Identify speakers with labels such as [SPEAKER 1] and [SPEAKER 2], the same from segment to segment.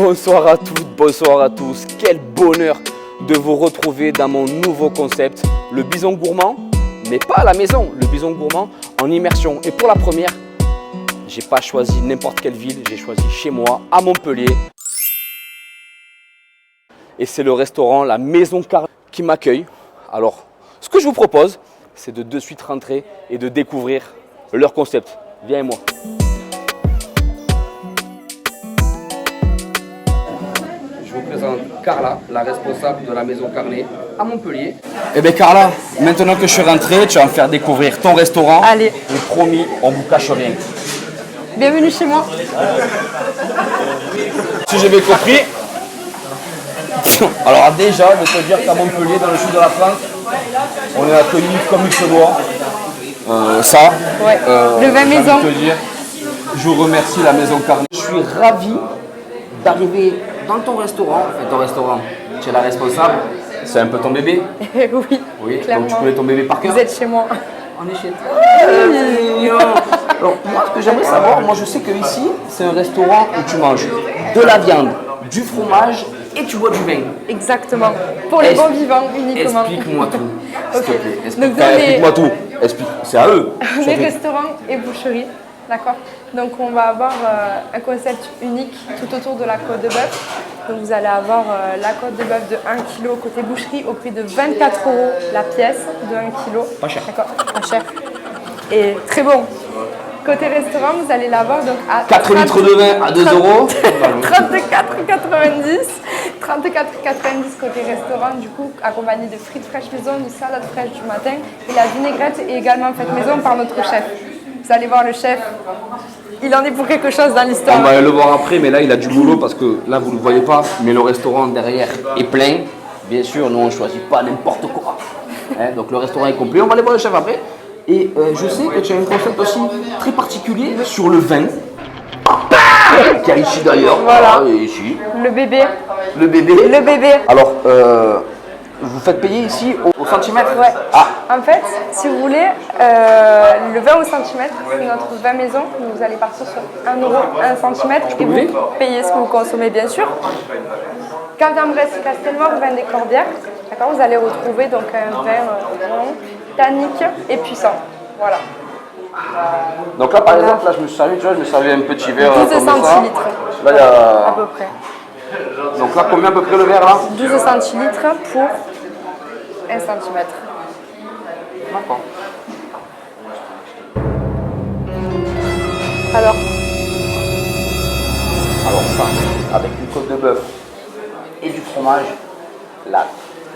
[SPEAKER 1] Bonsoir à toutes, bonsoir à tous. Quel bonheur de vous retrouver dans mon nouveau concept, le bison gourmand, mais pas à la maison, le bison gourmand en immersion. Et pour la première, j'ai pas choisi n'importe quelle ville, j'ai choisi chez moi, à Montpellier. Et c'est le restaurant La Maison Carnet qui m'accueille. Alors, ce que je vous propose, c'est de suite rentrer et de découvrir leur concept. Viens avec moi. Je vous présente Carla, la responsable de la Maison Carnet à Montpellier. Eh bien Carla, maintenant que je suis rentré, tu vas me faire découvrir ton restaurant.
[SPEAKER 2] Allez.
[SPEAKER 1] Et promis, on ne vous cache rien.
[SPEAKER 2] Bienvenue chez moi.
[SPEAKER 1] Si j'ai bien compris, alors déjà, je peux te dire qu'à Montpellier, dans le sud de la France, on est accueillis comme il se doit.
[SPEAKER 2] Ouais. Le vin maison.
[SPEAKER 1] Je vous remercie la Maison Carnet. Je suis ravi d'arriver dans ton restaurant. Enfin, ton restaurant, tu es la responsable. C'est un peu ton bébé.
[SPEAKER 2] Oui,
[SPEAKER 1] Oui,
[SPEAKER 2] clairement.
[SPEAKER 1] donc tu connais ton bébé par cœur.
[SPEAKER 2] Vous êtes chez moi.
[SPEAKER 1] On est chez toi. Alors, moi, ce que j'aimerais savoir, moi je sais que ici, c'est un restaurant où tu manges de la viande, du fromage et tu bois du vin.
[SPEAKER 2] Exactement. Pour les bons vivants uniquement.
[SPEAKER 1] Explique-moi tout. S'il te
[SPEAKER 2] Ok.
[SPEAKER 1] plaît.
[SPEAKER 2] Donc,
[SPEAKER 1] Explique-moi tout. Explique. C'est à eux.
[SPEAKER 2] On est restaurant et boucherie, d'accord. Donc on va avoir un concept unique tout autour de la côte de bœuf. Donc vous allez avoir la côte de bœuf de 1 kg côté boucherie au prix de 24 € la pièce de 1 kg.
[SPEAKER 1] Pas cher.
[SPEAKER 2] D'accord, pas cher. Et très bon. Côté restaurant, vous allez l'avoir donc à
[SPEAKER 1] 4 litres de vin à 2 euros.
[SPEAKER 2] 34,90 34,90 côté restaurant, du coup, accompagné de frites fraîches maison, de salade fraîche du matin. Et la vinaigrette est également faite maison par notre chef. Vous allez voir le chef, il en est pour quelque chose dans l'histoire.
[SPEAKER 1] On va le voir après, mais là il a du boulot parce que là vous ne le voyez pas, mais le restaurant derrière est plein. Bien sûr, nous on ne choisit pas n'importe quoi. Hein, donc le restaurant est complet, on va aller voir le chef après. Et je sais que tu as un concept aussi très particulier sur le vin. Qui est ici d'ailleurs.
[SPEAKER 2] Voilà.
[SPEAKER 1] Ici.
[SPEAKER 2] Le bébé.
[SPEAKER 1] Le bébé.
[SPEAKER 2] Le bébé.
[SPEAKER 1] Alors, vous faites payer ici au centimètre.
[SPEAKER 2] Ouais.
[SPEAKER 1] Ah.
[SPEAKER 2] En fait, si vous voulez, le vin au centimètre, c'est notre vin maison. Vous allez partir sur 1 € 1 centimètre et vous payez ce que vous consommez, bien sûr. Cardin-Bresse Castelmore, vin des Corbières. D'accord, vous allez retrouver donc un vin rond, tannique et puissant. Voilà.
[SPEAKER 1] Donc là, par exemple, là, je me suis servi, tu vois, je me servis un petit verre
[SPEAKER 2] 12
[SPEAKER 1] comme ça.
[SPEAKER 2] centilitres.
[SPEAKER 1] Là, il y a...
[SPEAKER 2] À peu près.
[SPEAKER 1] Donc là, combien à peu près le verre là?
[SPEAKER 2] 12 centilitres pour 1 centimètre.
[SPEAKER 1] D'accord.
[SPEAKER 2] Alors,
[SPEAKER 1] ça, avec une côte de bœuf et du fromage, la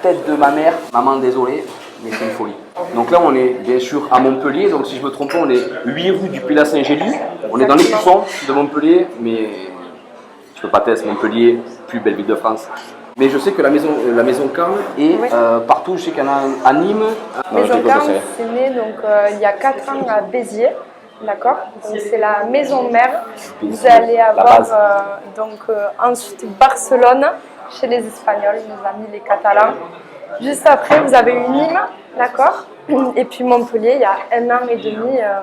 [SPEAKER 1] tête de ma mère, maman désolé, mais c'est une folie. Donc là on est bien sûr à Montpellier, donc si je me trompe pas on est 8 rue du Pilat Saint-Gély, on est dans les Cuissons de Montpellier, mais tu peux pas tester Montpellier, plus belle ville de France. Mais je sais que la maison Carnet est partout, je sais qu'il y en a à Nîmes.
[SPEAKER 2] Maison Carnet, c'est né donc, il y a 4 ans à Béziers. D'accord, donc c'est la maison mère. Vous allez avoir ensuite Barcelone chez les Espagnols, nos amis les Catalans. Juste après, vous avez eu Nîmes, d'accord. Et puis Montpellier, il y a 1 an et demi, en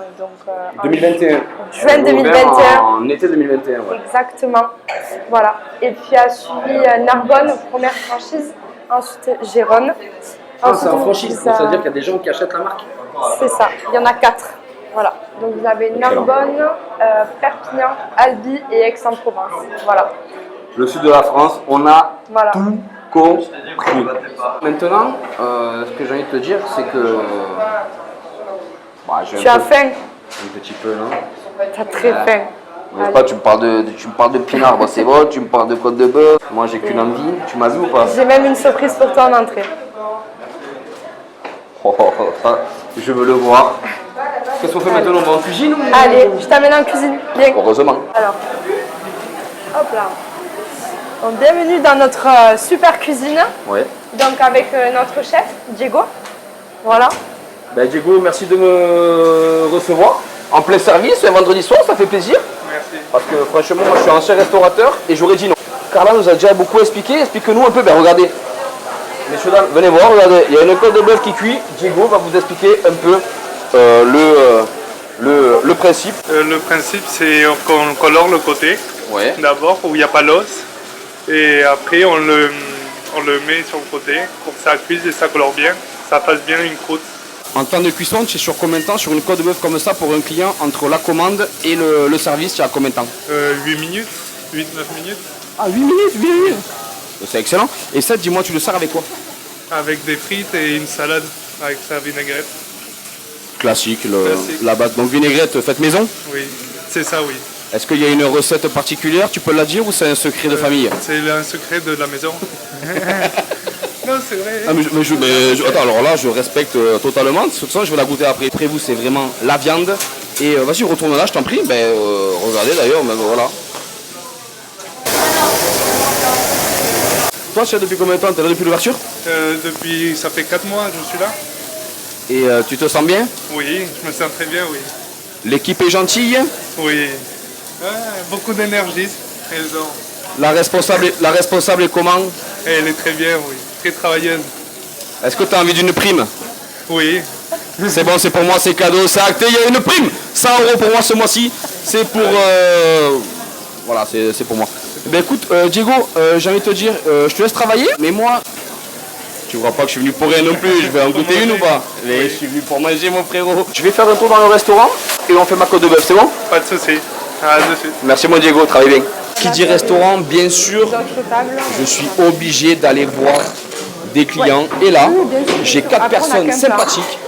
[SPEAKER 1] 2021.
[SPEAKER 2] Juin 2021.
[SPEAKER 1] En été 2021, ouais.
[SPEAKER 2] Exactement. Voilà. Et puis a suivi Narbonne, première franchise. Ensuite Gérone.
[SPEAKER 1] Ah, c'est en franchise, donc ça veut dire qu'il y a des gens qui achètent la marque.
[SPEAKER 2] C'est ça. Il y en a 4. Voilà, donc vous avez Narbonne, Perpignan, Albi et Aix-en-Provence. Voilà.
[SPEAKER 1] Le sud de la France, on a tout compris. Maintenant, ce que j'ai envie de te dire, c'est que...
[SPEAKER 2] Tu as faim?
[SPEAKER 1] Un petit peu, non?
[SPEAKER 2] T'as très faim.
[SPEAKER 1] Mais pas, tu me parles de pinard, c'est bon, tu me parles de côte de bœuf. Moi, j'ai qu'une envie. Tu m'as vu ou pas?
[SPEAKER 2] J'ai même une surprise pour toi en entrée.
[SPEAKER 1] Je veux le voir. Qu'est-ce qu'on fait maintenant? On va en cuisine ou...
[SPEAKER 2] Allez, je t'amène en cuisine. Viens.
[SPEAKER 1] Heureusement.
[SPEAKER 2] Alors, hop là. Donc, bienvenue dans notre super cuisine.
[SPEAKER 1] Ouais.
[SPEAKER 2] Donc avec notre chef, Diego. Voilà.
[SPEAKER 1] Ben, Diego, merci de me recevoir. En plein service, un vendredi soir, ça fait plaisir.
[SPEAKER 3] Merci.
[SPEAKER 1] Parce que franchement, moi je suis ancien restaurateur et j'aurais dit non. Carla nous a déjà beaucoup expliqué. Explique-nous un peu. Ben regardez. Messieurs, dames, venez voir, regardez. Il y a une côte de bœuf qui cuit. Diego va vous expliquer un peu le principe.
[SPEAKER 3] Le principe, c'est qu'on colore le côté,
[SPEAKER 1] Ouais.
[SPEAKER 3] d'abord, où il n'y a pas l'os. Et après, on le met sur le côté pour que ça cuise et ça colore bien. Ça fasse bien une croûte.
[SPEAKER 1] En temps de cuisson, tu es sur combien de temps sur une côte de bœuf comme ça pour un client entre la commande et le service, tu as combien de temps?
[SPEAKER 3] 8 minutes, 8-9 minutes.
[SPEAKER 1] Ah, 8 minutes, 8 minutes. C'est excellent. Et ça, dis-moi, tu le sers avec quoi?
[SPEAKER 3] Avec des frites et une salade avec sa vinaigrette.
[SPEAKER 1] Classique, la base. Donc vinaigrette faite maison?
[SPEAKER 3] Oui, c'est ça, oui.
[SPEAKER 1] Est-ce qu'il y a une recette particulière, tu peux la dire, ou c'est un secret de famille?
[SPEAKER 3] C'est un secret de la maison. Non, c'est vrai.
[SPEAKER 1] Ah, attends, alors là, je respecte totalement. De toute façon, je vais la goûter après. Après vous, c'est vraiment la viande. Et vas-y, retourne là, je t'en prie. Regardez d'ailleurs, même voilà. Toi, tu es depuis combien de temps? Tu es là depuis l'ouverture?
[SPEAKER 3] Depuis, ça fait 4 mois que je suis là.
[SPEAKER 1] Et tu te sens bien?
[SPEAKER 3] Oui, je me sens très bien, oui.
[SPEAKER 1] L'équipe est gentille?
[SPEAKER 3] Oui. Beaucoup d'énergie, elles ont.
[SPEAKER 1] La responsable est comment?
[SPEAKER 3] Elle est très bien, oui. Très travailleuse.
[SPEAKER 1] Est-ce que tu as envie d'une prime?
[SPEAKER 3] Oui.
[SPEAKER 1] C'est bon, c'est pour moi, c'est cadeau, c'est acté, il y a une prime! 100 € pour moi ce mois-ci. C'est pour... Voilà, c'est pour moi. Ben écoute, Diego, j'ai envie de te dire, je te laisse travailler, mais moi... Tu vois pas que je suis venu pour rien non plus, je vais en goûter une ou pas? Mais je suis venu pour manger, mon frérot. Je vais faire un tour dans le restaurant et on fait ma côte de bœuf, c'est bon?
[SPEAKER 3] Pas de souci. À de suite.
[SPEAKER 1] Merci mon Diego, travaille bien. Qui dit restaurant, bien sûr,
[SPEAKER 2] D'autres tables.
[SPEAKER 1] je suis obligé d'aller voir des clients. Et là, j'ai 4 personnes sympathiques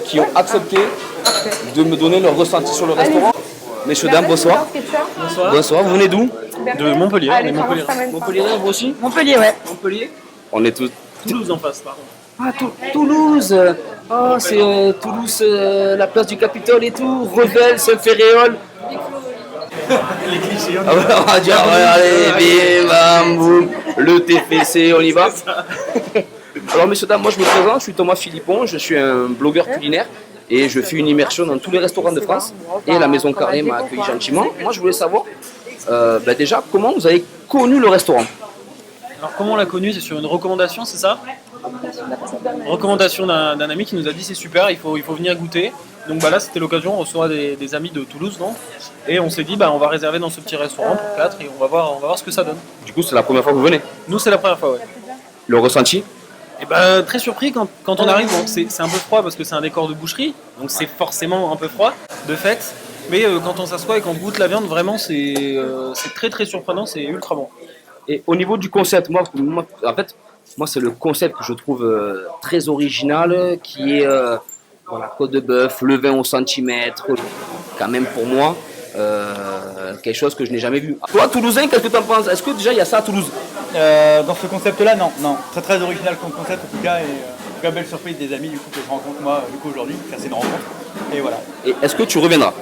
[SPEAKER 1] qui ont accepté de me donner leur ressenti sur le restaurant. Messieurs, dames, bonsoir.
[SPEAKER 4] Bonsoir.
[SPEAKER 1] Bonsoir, vous venez d'où?
[SPEAKER 4] De Montpellier. On est Montpellier.
[SPEAKER 1] Montpellier, vous aussi?
[SPEAKER 4] Montpellier, ouais.
[SPEAKER 1] Montpellier. On est tous...
[SPEAKER 4] Toulouse en face, par contre.
[SPEAKER 1] Ah, Toulouse. Oh, c'est Toulouse, la place du Capitole et tout. Revel, Saint-Ferréol.
[SPEAKER 4] Les clichés,
[SPEAKER 1] Ah ouais, on va dire, ouais, allez, bim, bam, boum, le TPC, on y va. Alors, messieurs, dames, moi je me présente, je suis Thomas Philippon, je suis un blogueur culinaire et je fais une immersion dans tous les restaurants de France et la Maison Carnée m'a accueilli gentiment. Moi, je voulais savoir, déjà, comment vous avez connu le restaurant?
[SPEAKER 4] Alors, comment on l'a connu? C'est sur une recommandation, c'est ça? Recommandation d'un ami qui nous a dit c'est super, il faut venir goûter. Donc là, c'était l'occasion, on reçoit des amis de Toulouse, donc, et on s'est dit, on va réserver dans ce petit restaurant pour 4 et on va voir ce que ça donne.
[SPEAKER 1] Du coup, c'est la première fois que vous venez?
[SPEAKER 4] Nous, c'est la première fois, ouais.
[SPEAKER 1] Le ressenti?
[SPEAKER 4] Et très surpris quand on arrive. Bon, c'est un peu froid parce que c'est un décor de boucherie, donc c'est forcément un peu froid de fait. Mais quand on s'assoit et qu'on goûte la viande, vraiment c'est très très surprenant, c'est ultra bon.
[SPEAKER 1] Et au niveau du concept, moi c'est le concept que je trouve très original, qui est côte de bœuf, le vin au centimètre, quand même pour moi quelque chose que je n'ai jamais vu. Toi, Toulousain, qu'est-ce que tu en penses? Est-ce que déjà il y a ça à Toulouse?
[SPEAKER 5] Dans ce concept-là, non. Très très original comme concept en tout cas, et en tout cas belle surprise des amis du coup que je rencontre moi aujourd'hui, c'est une rencontre. Et voilà.
[SPEAKER 1] Et est-ce que tu reviendras?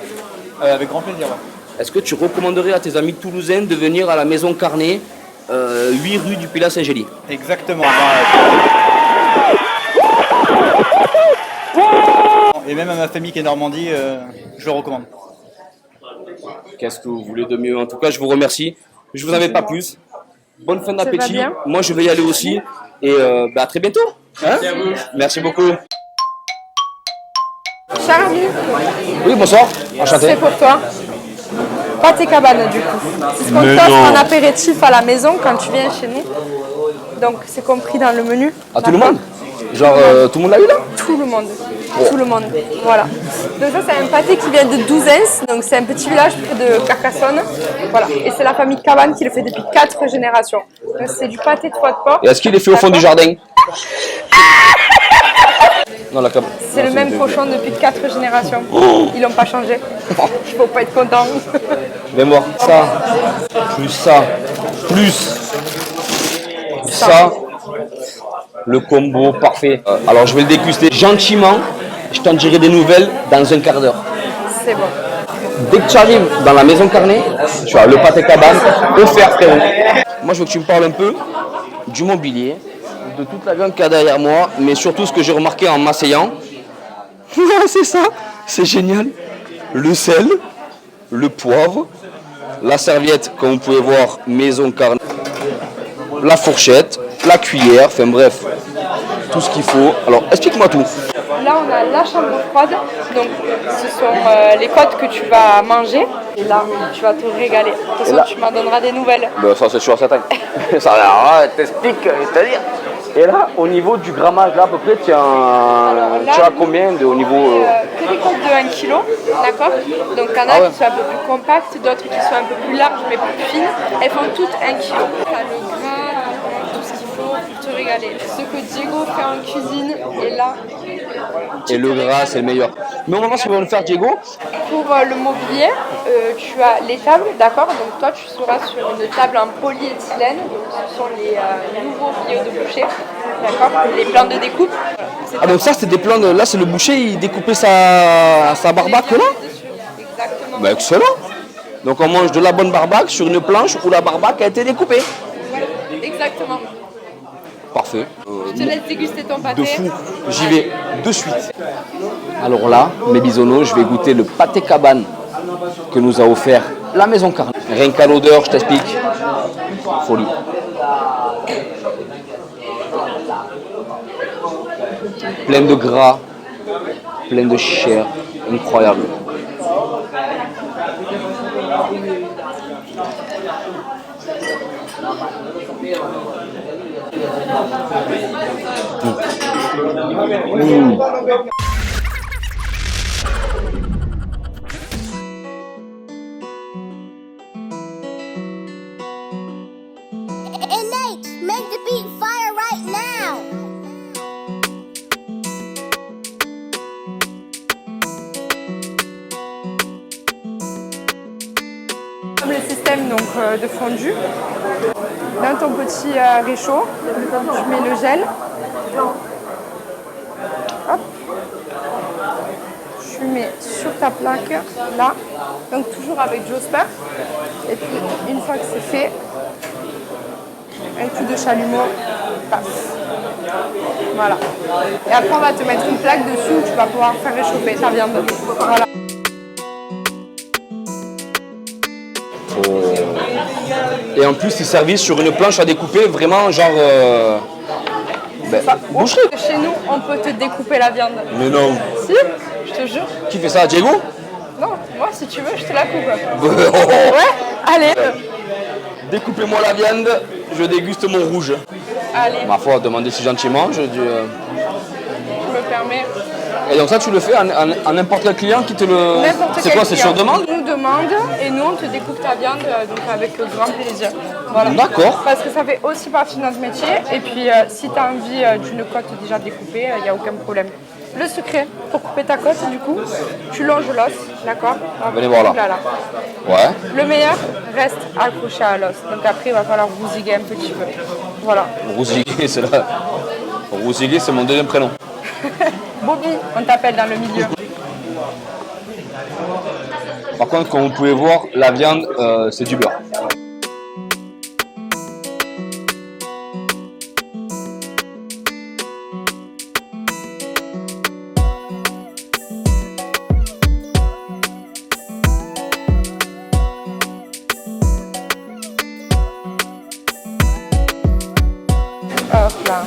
[SPEAKER 5] Avec grand plaisir, ouais.
[SPEAKER 1] Est-ce que tu recommanderais à tes amis toulousains de venir à la Maison Carnée, 8 rue du Pilat Saint-Gély?
[SPEAKER 5] Exactement. Et même à ma famille qui est Normandie, je le recommande.
[SPEAKER 1] Qu'est-ce que vous voulez de mieux? En tout cas, je vous remercie. Je vous en avais pas plus. Bonne fin d'appétit. Moi, je vais y aller aussi. Et à très bientôt. Hein? Merci beaucoup.
[SPEAKER 2] Charlie,
[SPEAKER 1] Oui, bonsoir. Enchanté.
[SPEAKER 2] c'est pour toi. Pâté cabane du coup. C'est ce qu'on t'offre en apéritif à la maison quand tu viens chez nous. Donc c'est compris dans le menu.
[SPEAKER 1] À tout le monde? Genre tout le monde l'a eu là?
[SPEAKER 2] Tout le monde. Tout le monde. Voilà. Donc ça c'est un pâté qui vient de Douzens. Donc c'est un petit village près de Carcassonne. Voilà. Et c'est la famille Cabane qui le fait depuis 4 générations. Donc c'est du pâté de foie de porc.
[SPEAKER 1] Et est-ce qu'il est fait au fond du jardin? Non, la cabane.
[SPEAKER 2] C'est le même cochon depuis 4 générations. Ils l'ont pas changé. Il faut pas être content.
[SPEAKER 1] Viens voir. Ça. Plus ça. Plus ça. Le combo parfait. Alors je vais le déguster gentiment. Je t'en dirai des nouvelles dans un quart d'heure.
[SPEAKER 2] C'est bon.
[SPEAKER 1] Dès que tu arrives dans la Maison Carnée, tu as le pâté cabane offert, frérot. Moi je veux que tu me parles un peu du mobilier, de toute la viande qu'il y a derrière moi, mais surtout ce que j'ai remarqué en m'asseyant. C'est ça, c'est génial. Le sel, le poivre, la serviette, comme vous pouvez voir, Maison Carnée, la fourchette, la cuillère, enfin bref, tout ce qu'il faut. Alors explique-moi tout.
[SPEAKER 2] Là, on a la chambre froide. Donc, ce sont les côtes que tu vas manger. Et là, tu vas te régaler. De toute façon,
[SPEAKER 1] là-
[SPEAKER 2] tu m'en donneras des nouvelles.
[SPEAKER 1] Ben, ça c'est sûr, certain. Ça t'explique, c'est-à-dire. Et là, au niveau du grammage, là à peu près, tu as combien au niveau
[SPEAKER 2] Que des coques de 1 kg, d'accord? Donc, il y en a qui sont un peu plus compactes, d'autres qui sont un peu plus larges mais plus fines. Elles font toutes 1 kg. Tu as le gras, tout ce qu'il faut pour te régaler. Ce que Diego fait en cuisine, et là.
[SPEAKER 1] Et le gras, c'est le meilleur. Mais au moment où on va le faire, Diego,
[SPEAKER 2] Pour le mobilier, tu as les tables, d'accord? Donc toi, tu seras sur une table en polyéthylène. Donc ce sont les nouveaux vieux de boucher, d'accord? Les plans de découpe.
[SPEAKER 1] ah donc ça c'est des plans de... Là c'est le boucher, il découpait sa barbaque là.
[SPEAKER 2] Exactement.
[SPEAKER 1] Ben excellent. Donc on mange de la bonne barbaque sur une planche où la barbaque a été découpée.
[SPEAKER 2] Ouais, exactement.
[SPEAKER 1] Parfait.
[SPEAKER 2] Je te laisse déguster ton pâté.
[SPEAKER 1] De fou. J'y vais de suite. Alors là, mes bisounours, je vais goûter le pâté cabane que nous a offert la maison Carnet. Rien qu'à l'odeur, je t'explique. Folie. Plein de gras, plein de chair, incroyable.
[SPEAKER 6] Innate, make the beat fire right now.
[SPEAKER 2] Comme le système donc, de fondu, dans ton petit réchaud, tu mets le gel. Hop. Tu mets sur ta plaque, là. Donc toujours avec Josper. Et puis une fois que c'est fait, un coup de chalumeau, paf. Voilà. Et après on va te mettre une plaque dessus où tu vas pouvoir faire réchauffer ta viande. Voilà.
[SPEAKER 1] Et en plus, c'est servi sur une planche à découper, vraiment genre... boucherie.
[SPEAKER 2] Chez nous, on peut te découper la viande.
[SPEAKER 1] Mais non.
[SPEAKER 2] Si, je te jure.
[SPEAKER 1] Qui fait ça, Diego?
[SPEAKER 2] Non, moi si tu veux, je te la coupe.
[SPEAKER 1] Oh.
[SPEAKER 2] Ouais, allez.
[SPEAKER 1] Découpez-moi la viande, je déguste mon rouge.
[SPEAKER 2] Allez,
[SPEAKER 1] Ma foi, demandez si gentiment, je dis...
[SPEAKER 2] je me permets.
[SPEAKER 1] Et donc ça, tu le fais à n'importe quel client qui te le...
[SPEAKER 2] N'importe
[SPEAKER 1] C'est
[SPEAKER 2] quel
[SPEAKER 1] quoi, c'est
[SPEAKER 2] client
[SPEAKER 1] sur demande?
[SPEAKER 2] nous demande et nous on te découpe ta viande donc avec grand plaisir. Voilà.
[SPEAKER 1] D'accord.
[SPEAKER 2] Parce que ça fait aussi partie de notre métier et puis si tu as envie d'une côte déjà découpée, il n'y a aucun problème. Le secret pour couper ta côte, du coup, tu longes l'os, d'accord?
[SPEAKER 1] Venez voir là. Ouais.
[SPEAKER 2] Le meilleur reste accroché à l'os. Donc après, il va falloir rousiguer un petit peu. Voilà.
[SPEAKER 1] Roussiguet, c'est là. Roussiguet, c'est mon deuxième prénom.
[SPEAKER 2] Bobby, on t'appelle dans le milieu.
[SPEAKER 1] Par contre, comme vous pouvez voir, la viande, c'est du beurre.
[SPEAKER 2] Hop là.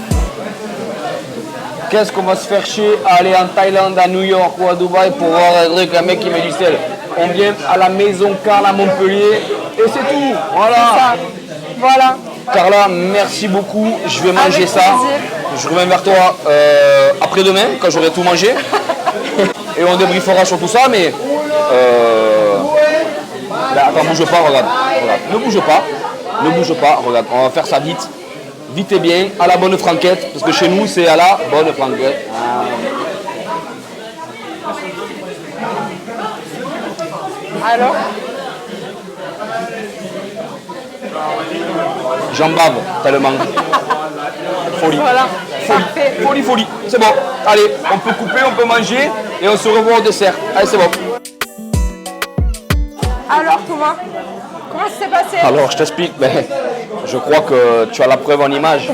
[SPEAKER 1] Qu'est-ce qu'on va se faire chier à aller en Thaïlande, à New York ou à Dubaï pour voir un mec qui met du sel? On vient à la maison Carla à Montpellier et c'est tout. Voilà.
[SPEAKER 2] Ça. Voilà.
[SPEAKER 1] Carla, merci beaucoup. Je vais manger
[SPEAKER 2] Avec
[SPEAKER 1] ça.
[SPEAKER 2] plaisir.
[SPEAKER 1] Je reviens vers toi après-demain quand j'aurai tout mangé. Et on débriefera sur tout ça. Mais là, attends, bouge pas, regarde. Ne bouge pas. Ne bouge pas. Regarde, on va faire ça vite. Vite et bien, à la bonne franquette. Parce que chez nous, c'est à la bonne franquette.
[SPEAKER 2] Alors,
[SPEAKER 1] J'en bave tellement. Folie.
[SPEAKER 2] voilà. Parfait.
[SPEAKER 1] Folie, folie. C'est bon. Allez, on peut couper, on peut manger et on se revoit au dessert. Allez, c'est bon.
[SPEAKER 2] Alors Thomas, comment ça s'est passé?
[SPEAKER 1] Alors, je t'explique. Ben, je crois que tu as la preuve en image.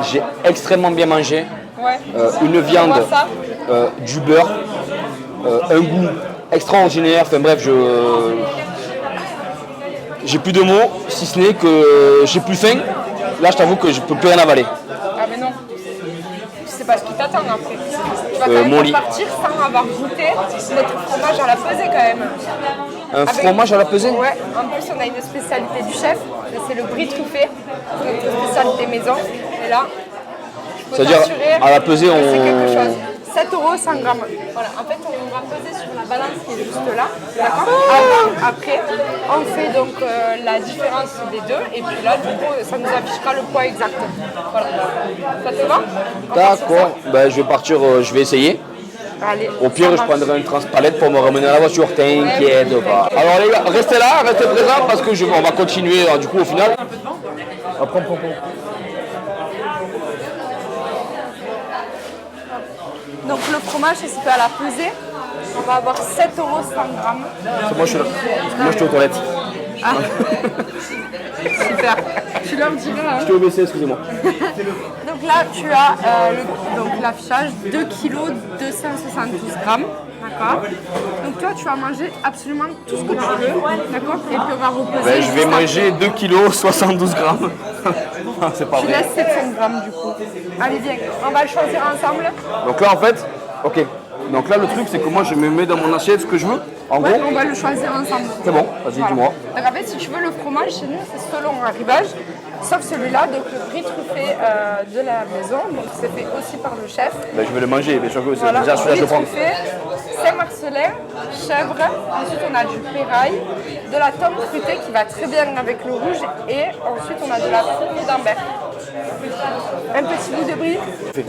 [SPEAKER 1] J'ai extrêmement bien mangé.
[SPEAKER 2] Ouais.
[SPEAKER 1] Une viande,
[SPEAKER 2] On voit ça.
[SPEAKER 1] du beurre, un goût extraordinaire. Enfin bref, j'ai plus de mots, si ce n'est que j'ai plus faim. Là, je t'avoue que je peux plus rien avaler.
[SPEAKER 2] Ah mais non. C'est parce qu'il t'attend après. Tu vas quand même
[SPEAKER 1] mon lit.
[SPEAKER 2] partir sans avoir goûté notre fromage à la pesée quand même.
[SPEAKER 1] Un fromage à la pesée?
[SPEAKER 2] Ouais, en plus on a une spécialité du chef, c'est le brie truffé, notre spécialité maison. Et là, je peux
[SPEAKER 1] C'est-à-dire,
[SPEAKER 2] t'assurer
[SPEAKER 1] à la pesée,
[SPEAKER 2] que c'est
[SPEAKER 1] on-
[SPEAKER 2] quelque chose. 7 € 100 grammes. Voilà, en fait on va peser sur la balance qui est juste là, d'accord. Après, on fait donc la différence des deux et puis là du coup ça nous affichera le poids exact. Voilà. Ça te va? On part sur
[SPEAKER 1] D'accord, ben, je vais partir, je vais essayer.
[SPEAKER 2] ça. Allez.
[SPEAKER 1] Au pire,
[SPEAKER 2] ça
[SPEAKER 1] je
[SPEAKER 2] marche.
[SPEAKER 1] prendrai une transpalette pour me ramener à la voiture, t'inquiète pas. Alors les gars, restez là, restez présents parce que on va continuer du coup au final. Après, prends.
[SPEAKER 2] Donc le fromage, ça se fait à la pesée. On va avoir 7 € 100 grammes.
[SPEAKER 1] Moi je suis là. Moi je suis aux toilettes.
[SPEAKER 2] Ah. Super. Tu l'as un petit peu là.
[SPEAKER 1] Je suis au WC, excusez-moi.
[SPEAKER 2] Donc là, tu as donc l'affichage 2 kg 272 grammes. D'accord. Donc toi, tu vas manger absolument tout ce que tu veux. D'accord. Et puis on va reposer.
[SPEAKER 1] Ben, je vais
[SPEAKER 2] juste après.
[SPEAKER 1] manger 2 kg 72 grammes. C'est pas
[SPEAKER 2] Tu
[SPEAKER 1] vrai.
[SPEAKER 2] laisses 700 grammes du coup. Allez, viens. On va le choisir ensemble.
[SPEAKER 1] Donc là en fait, ok. Donc là le truc c'est que moi je me mets dans mon assiette ce que je veux. En
[SPEAKER 2] Ouais,
[SPEAKER 1] gros,
[SPEAKER 2] on va le choisir ensemble.
[SPEAKER 1] c'est bon, vas-y
[SPEAKER 2] Voilà.
[SPEAKER 1] dis-moi.
[SPEAKER 2] Donc en fait, si tu veux le fromage, chez nous, c'est selon l'arrivage, sauf celui-là, donc le brie truffé de la maison, donc c'est fait aussi par le chef.
[SPEAKER 1] Ben, je vais le manger, bien sûr que c'est
[SPEAKER 2] Voilà,
[SPEAKER 1] déjà celui-là je le
[SPEAKER 2] brie
[SPEAKER 1] prends.
[SPEAKER 2] truffé, Saint-Marcelin, chèvre, ensuite on a du pérail, de la tome fruitée qui va très bien avec le rouge, et ensuite on a de la fourme d'Ambert. Un petit bout de brie,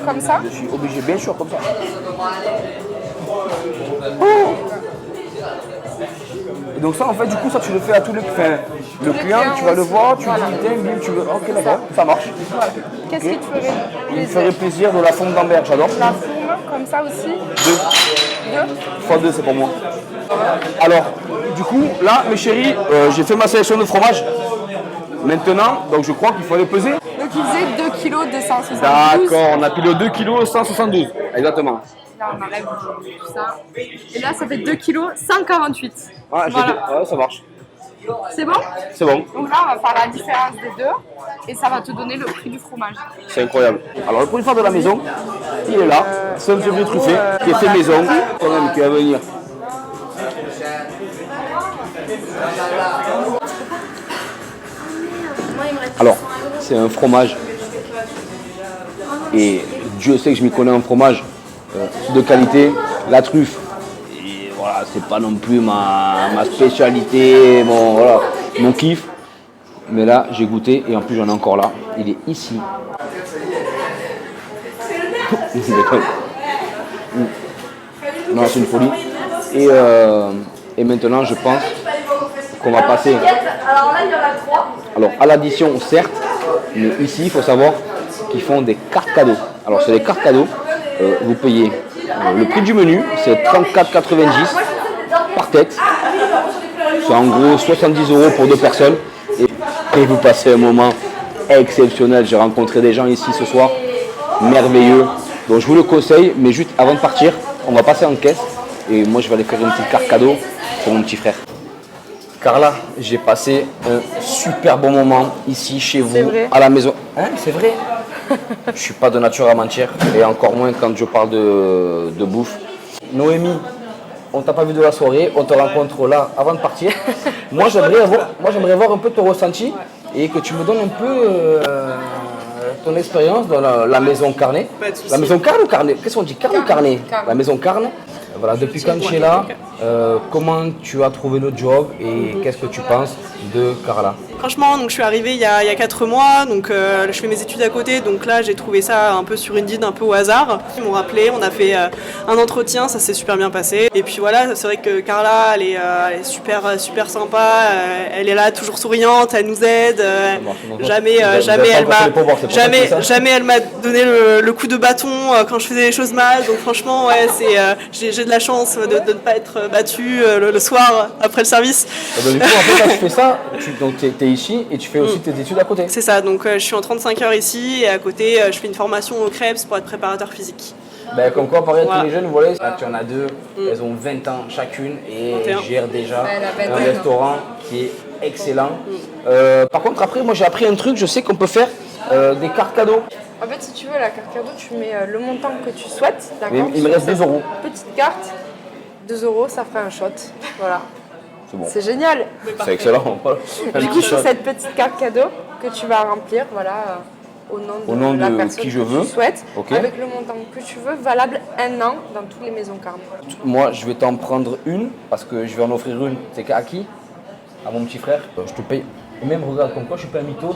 [SPEAKER 2] comme ça.
[SPEAKER 1] Je suis obligé, bien sûr, comme ça. Et donc ça en fait du coup ça tu le fais à tous les le client,
[SPEAKER 2] clients
[SPEAKER 1] tu vas le
[SPEAKER 2] aussi.
[SPEAKER 1] voir, tu
[SPEAKER 2] Voilà.
[SPEAKER 1] dis tiens, Bill, tu veux. Ok d'accord, ça marche.
[SPEAKER 2] Qu'est-ce qui te ferait
[SPEAKER 1] Il me
[SPEAKER 2] plaisir?
[SPEAKER 1] ferait plaisir de la fonte d'Ambert, j'adore.
[SPEAKER 2] La fourme, comme ça aussi.
[SPEAKER 1] 2 x 2 c'est pour moi. Alors, du coup, là mes chéris, j'ai fait ma sélection de fromage. Maintenant, donc je crois qu'il faut aller peser.
[SPEAKER 2] Donc il faisait 2 kg 272.
[SPEAKER 1] D'accord, on a pile 2 kg 172. Exactement.
[SPEAKER 2] Là on enlève tout ça. Et là ça fait 2 kg 148.
[SPEAKER 1] Ouais,
[SPEAKER 2] Voilà.
[SPEAKER 1] ouais, ça marche.
[SPEAKER 2] C'est bon?
[SPEAKER 1] C'est bon,
[SPEAKER 2] Donc là on va faire la différence des deux et ça va te donner le prix du fromage.
[SPEAKER 1] c'est incroyable. Alors le producteur de la maison, il est là. C'est un petit brie truffé qui est fait maison, quand même, qui va venir. Alors, c'est un fromage. Et Dieu sait que je m'y connais en fromage de qualité. La truffe, et voilà, c'est pas non plus ma spécialité, voilà, mon kiff. Mais là, j'ai goûté et en plus, j'en ai encore là. Il est ici. Je déconne. Non, c'est une folie. Et maintenant, je pense qu'on va passer. Alors, à l'addition, certes, mais ici, il faut savoir qu'ils font des cartes cadeaux. Alors, c'est des cartes cadeaux. Vous payez le prix du menu, c'est 34,90 par tête. C'est en gros 70 € pour 2 personnes. Et vous passez un moment exceptionnel. J'ai rencontré des gens ici ce soir, merveilleux. Donc, je vous le conseille, mais juste avant de partir, on va passer en caisse. Et moi, je vais aller faire une petite carte cadeau pour mon petit frère. Carla, j'ai passé un super bon moment ici chez vous,
[SPEAKER 2] vrai.
[SPEAKER 1] à la maison. Hein, c'est vrai. Je suis pas de nature à mentir, et encore moins quand je parle de bouffe. Noémie, on t'a pas vu de la soirée, on te rencontre là avant de partir. Moi, j'aimerais voir un peu ton ressenti et que tu me donnes un peu ton expérience dans la maison Carnet.
[SPEAKER 7] Pas de souci.
[SPEAKER 1] La maison Carne ou Carnet? Qu'est-ce qu'on dit? Carne ou Carnet?
[SPEAKER 2] Carne.
[SPEAKER 1] La maison Carne. Voilà, depuis quand tu es là, comment tu as trouvé le job et qu'est-ce que tu penses de Carla?
[SPEAKER 7] Franchement, donc je suis arrivée il y a 4 mois, donc je fais mes études à côté, donc là j'ai trouvé ça un peu sur Indeed, un peu au hasard. Ils m'ont rappelé, on a fait un entretien, ça s'est super bien passé. Et puis voilà, c'est vrai que Carla, elle est super sympa, elle est là toujours souriante, elle nous aide. Jamais elle m'a donné le coup de bâton quand je faisais les choses mal. Donc franchement, ouais, j'ai de la chance de ne pas être battue le soir après le service.
[SPEAKER 1] Et donc, du coup, en fait, là, tu fais ça, tu es ici et tu fais aussi tes études à côté.
[SPEAKER 7] C'est ça, donc je suis en 35 heures ici et à côté je fais une formation au Krebs pour être préparateur physique.
[SPEAKER 1] Ben, comme quoi, pareil,
[SPEAKER 7] Voilà.
[SPEAKER 1] tous les jeunes, vous voyez, là, tu en as deux, elles ont 20 ans chacune et
[SPEAKER 7] 21.
[SPEAKER 1] gèrent déjà
[SPEAKER 2] Elle a 21
[SPEAKER 1] un restaurant qui est excellent. Par contre, après, moi j'ai appris un truc, je sais qu'on peut faire Des cartes cadeaux.
[SPEAKER 2] En fait, si tu veux, la carte cadeau, tu mets le montant que tu souhaites.
[SPEAKER 1] Mais il me reste 2 euros.
[SPEAKER 2] Petite carte, 2 euros, ça fera un shot. Voilà.
[SPEAKER 1] C'est bon.
[SPEAKER 2] C'est génial.
[SPEAKER 1] C'est excellent.
[SPEAKER 2] Du coup, c'est cette petite carte cadeau que tu vas remplir, voilà, au nom de la personne
[SPEAKER 1] qui je
[SPEAKER 2] que
[SPEAKER 1] veux.
[SPEAKER 2] tu souhaites,
[SPEAKER 1] Ok.
[SPEAKER 2] avec le montant que tu veux, valable 1 an dans toutes les maisons Carme.
[SPEAKER 1] Moi, je vais t'en prendre une parce que je vais en offrir une. C'est à qui? À mon petit frère. Je te paye. Et même, regarde, comme quoi je suis pas un mytho.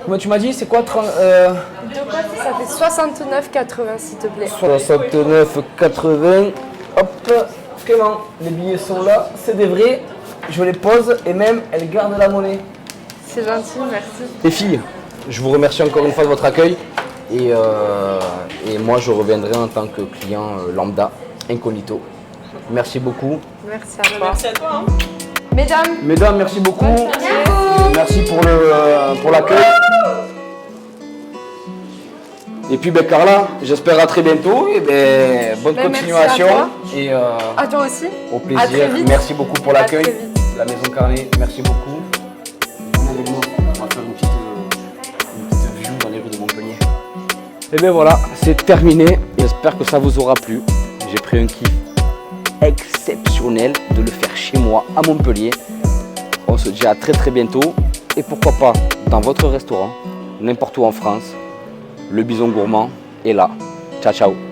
[SPEAKER 1] Comment tu m'as dit? C'est quoi 30,
[SPEAKER 2] De côté, ça fait 69,80 s'il te plaît.
[SPEAKER 1] 69,80. Hop, Clément, les billets sont là, c'est des vrais. Je les pose et même elles gardent la monnaie.
[SPEAKER 2] C'est gentil, merci.
[SPEAKER 1] Les filles, je vous remercie encore une fois de votre accueil. Et moi, je reviendrai en tant que client lambda, incognito. Merci beaucoup.
[SPEAKER 2] Merci à toi.
[SPEAKER 7] Merci à toi. Hein.
[SPEAKER 1] Mesdames, merci beaucoup. Merci pour l'accueil. Et puis Carla, j'espère à très bientôt. Et bonne continuation.
[SPEAKER 2] Merci
[SPEAKER 1] Et
[SPEAKER 2] à toi aussi.
[SPEAKER 1] au
[SPEAKER 2] À
[SPEAKER 1] plaisir.
[SPEAKER 2] très vite.
[SPEAKER 1] Merci beaucoup pour
[SPEAKER 2] À très
[SPEAKER 1] l'accueil.
[SPEAKER 2] vite.
[SPEAKER 1] La maison carnée, merci beaucoup. Venez avec moi, on va faire une petite view dans les rues de Montpellier. Et bien voilà, c'est terminé. J'espère que ça vous aura plu. J'ai pris un kiff exceptionnel de le faire chez moi à Montpellier. On se dit à très très bientôt. Et pourquoi pas dans votre restaurant, n'importe où en France. Le Bison Gourmand est là. Ciao ciao.